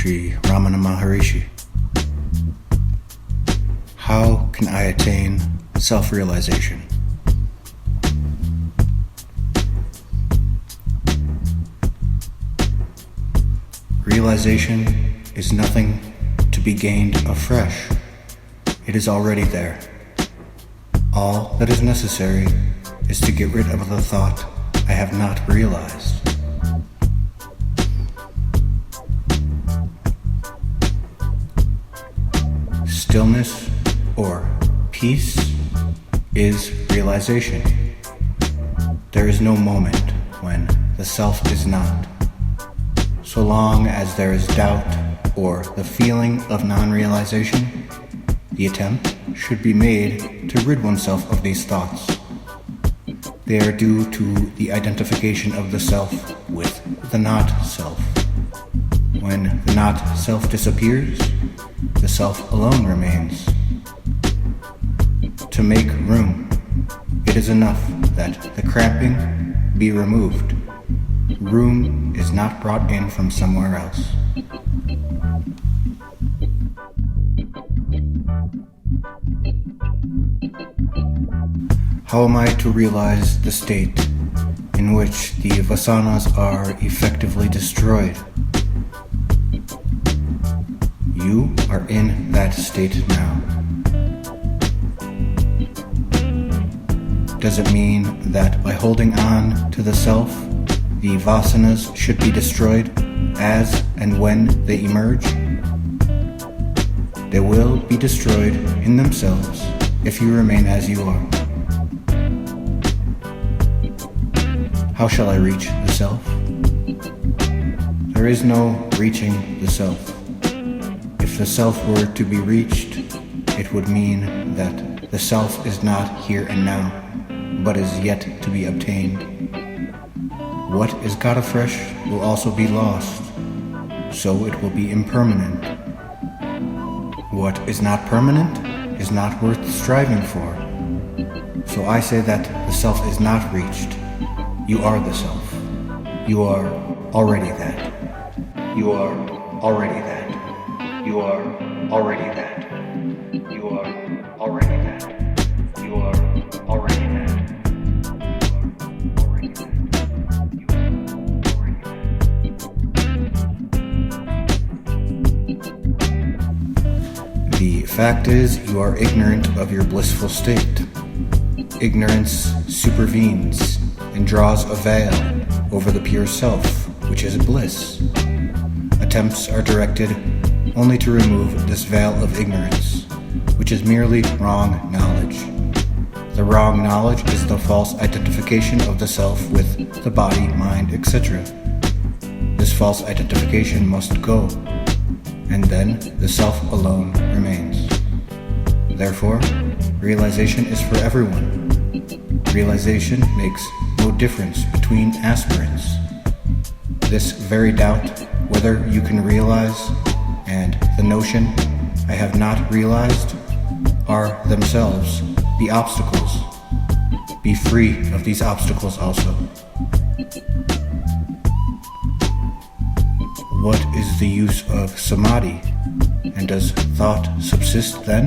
Shri Ramana Maharishi. How can I attain self-realization? Realization is nothing to be gained afresh. It is already there. All that is necessary is to get rid of the thought, I have not realized. Stillness or peace is realization. There is no moment when the self is not. So long as there is doubt or the feeling of non-realization, the attempt should be made to rid oneself of these thoughts. They are due to the identification of the self with the not-self. When the not-self disappears, the self alone remains. To make room, it is enough that the cramping be removed. Room is not brought in from somewhere else. How am I to realize the state in which the Vasanas are effectively destroyed? You are in that state now. Does it mean that by holding on to the self, the Vasanas should be destroyed as and when they emerge? They will be destroyed in themselves if you remain as you are. How shall I reach the self? There is no reaching the self. If the self were to be reached, it would mean that the self is not here and now, but is yet to be obtained. What is got afresh will also be lost, so it will be impermanent. What is not permanent is not worth striving for. So I say that the self is not reached. You are the self. You are already that. You are already that. You are already that. You are already that. You are already that. The fact is, you are ignorant of your blissful state. Ignorance supervenes and draws a veil over the pure self, which is bliss. Attempts are directed only to remove this veil of ignorance, which is merely wrong knowledge. The wrong knowledge is the false identification of the self with the body, mind, etc. This false identification must go, and then the self alone remains. Therefore, realization is for everyone. Realization makes no difference between aspirants. This very doubt whether you can realize and the notion I have not realized are themselves the obstacles. Be free of these obstacles also. What is the use of samadhi, and does thought subsist then?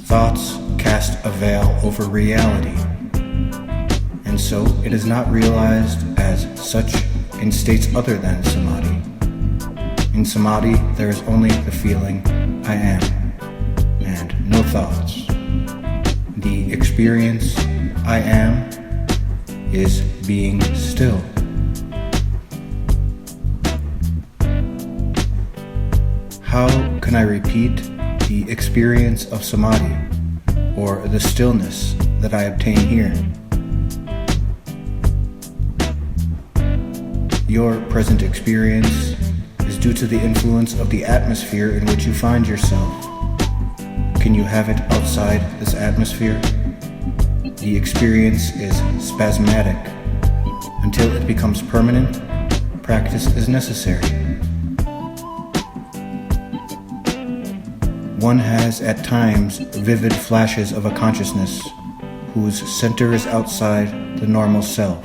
Thoughts cast a veil over reality, and so it is not realized as such in states other than samadhi. In samadhi, there is only the feeling, I am, and no thoughts. The experience, I am, is being still. How can I repeat the experience of samadhi, or the stillness that I obtain here? Your present experience is due to the influence of the atmosphere in which you find yourself. Can you have it outside this atmosphere? The experience is spasmodic. Until it becomes permanent, practice is necessary. One has at times vivid flashes of a consciousness whose center is outside the normal self,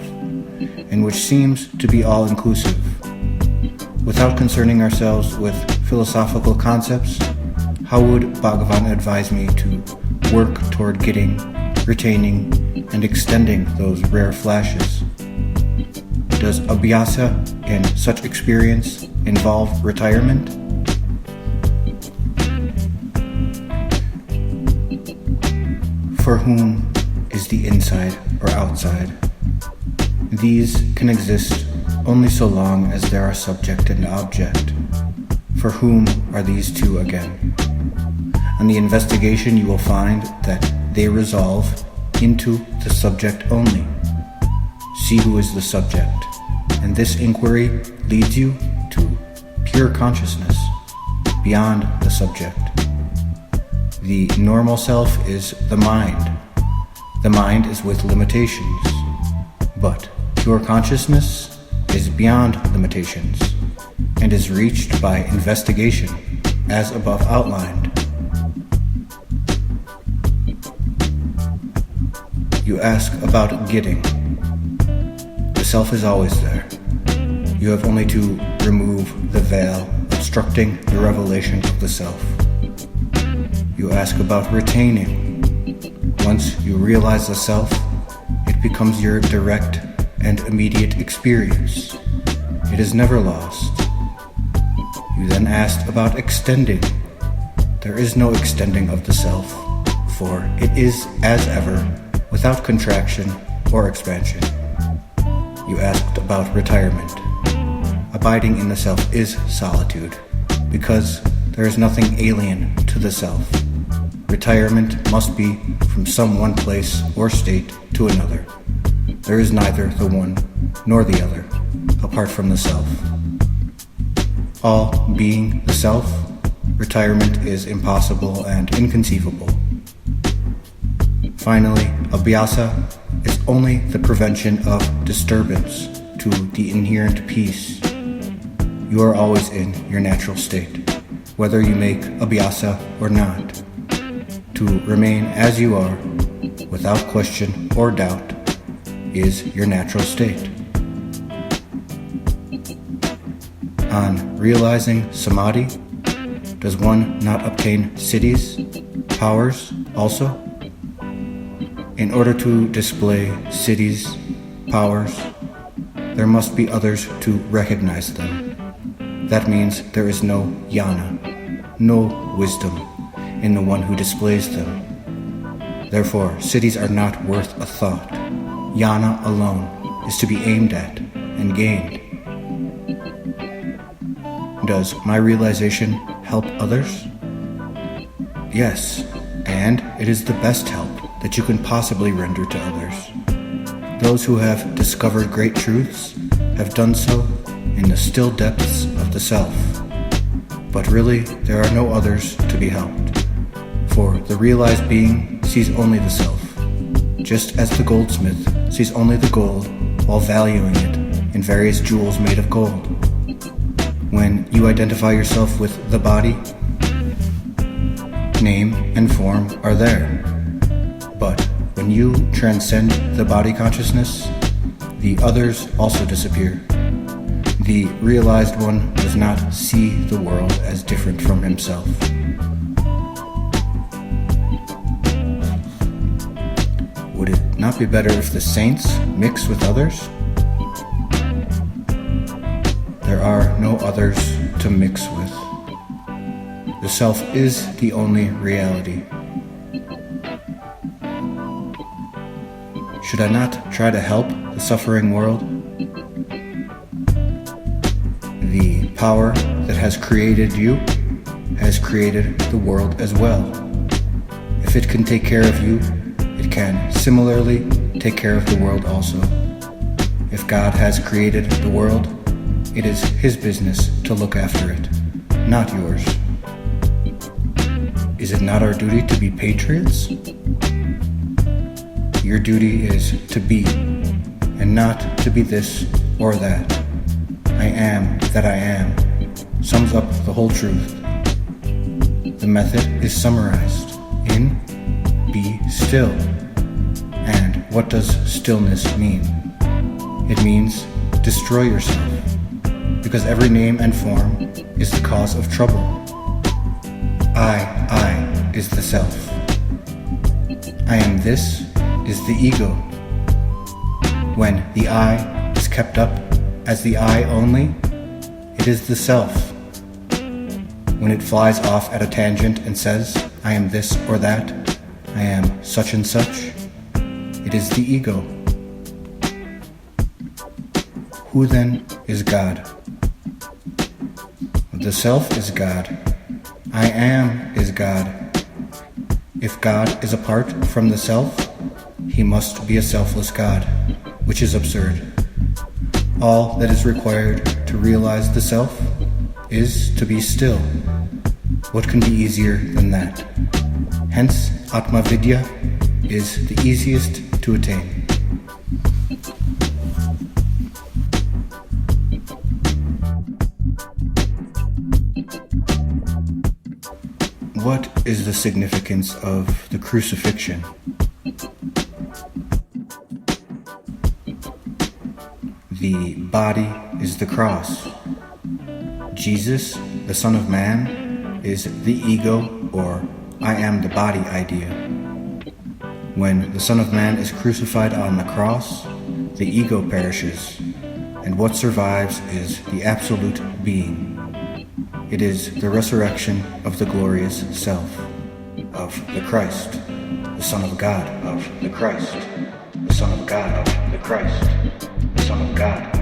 and which seems to be all-inclusive. Without concerning ourselves with philosophical concepts, how would Bhagavan advise me to work toward getting, retaining, and extending those rare flashes? Does Abhyasa in such experience involve retirement? For whom is the inside or outside? These can exist only so long as there are subject and object. For whom are these two again? On the investigation you will find that they resolve into the subject only. See who is the subject, and this inquiry leads you to pure consciousness, beyond the subject. The normal self is the mind. The mind is with limitations, but pure consciousness is beyond limitations and is reached by investigation, as above outlined. You ask about getting. The self is always there. You have only to remove the veil obstructing the revelation of the self. You ask about retaining. Once you realize the self, it becomes your direct and immediate experience. It is never lost. You then asked about extending. There is no extending of the self, for it is as ever, without contraction or expansion. You asked about retirement. Abiding in the self is solitude, because there is nothing alien to the self. Retirement must be from some one place or state to another. There is neither the one nor the other, apart from the self. All being the self, retirement is impossible and inconceivable. Finally, Abhyasa is only the prevention of disturbance to the inherent peace. You are always in your natural state, whether you make Abhyasa or not. To remain as you are, without question or doubt, is your natural state. On realizing samadhi, does one not obtain siddhis, powers also? In order to display siddhis, powers, there must be others to recognize them. That means there is no jnana, no wisdom, in the one who displays them. Therefore, siddhis are not worth a thought. Jnana alone is to be aimed at and gained. Does my realization help others? Yes, and it is the best help that you can possibly render to others. Those who have discovered great truths have done so in the still depths of the self. But really, there are no others to be helped. For the realized being sees only the self, just as the goldsmith sees only the gold while valuing it in various jewels made of gold. When you identify yourself with the body, name and form are there. But when you transcend the body consciousness, the others also disappear. The realized one does not see the world as different from himself. Would it not be better if the saints mix with others? There are no others to mix with. The self is the only reality. Should I not try to help the suffering world? The power that has created you has created the world as well. If it can take care of you, it can similarly take care of the world also. If God has created the world, it is His business to look after it, not yours. Is it not our duty to be patriots? Your duty is to be, and not to be this or that. I am that I am sums up the whole truth. The method is summarized in be still. And what does stillness mean? It means destroy yourself, because every name and form is the cause of trouble. I is the self. I am this is the ego. When the I is kept up as the I only, it is the self. When it flies off at a tangent and says, I am this or that, I am such and such, it is the ego. Who then is God? The self is God. I am is God. If God is apart from the self, he must be a selfless God, which is absurd. All that is required to realize the self is to be still. What can be easier than that? Hence, Atma Vidya is the easiest to attain. What is the significance of the crucifixion? The body is the cross. Jesus, the Son of Man, is the ego or I am the body idea. When the Son of Man is crucified on the cross, the ego perishes, and what survives is the absolute being. It is the resurrection of the glorious self, of the Christ, the Son of God, of the Christ, the Son of God, of the Christ, the Son of God.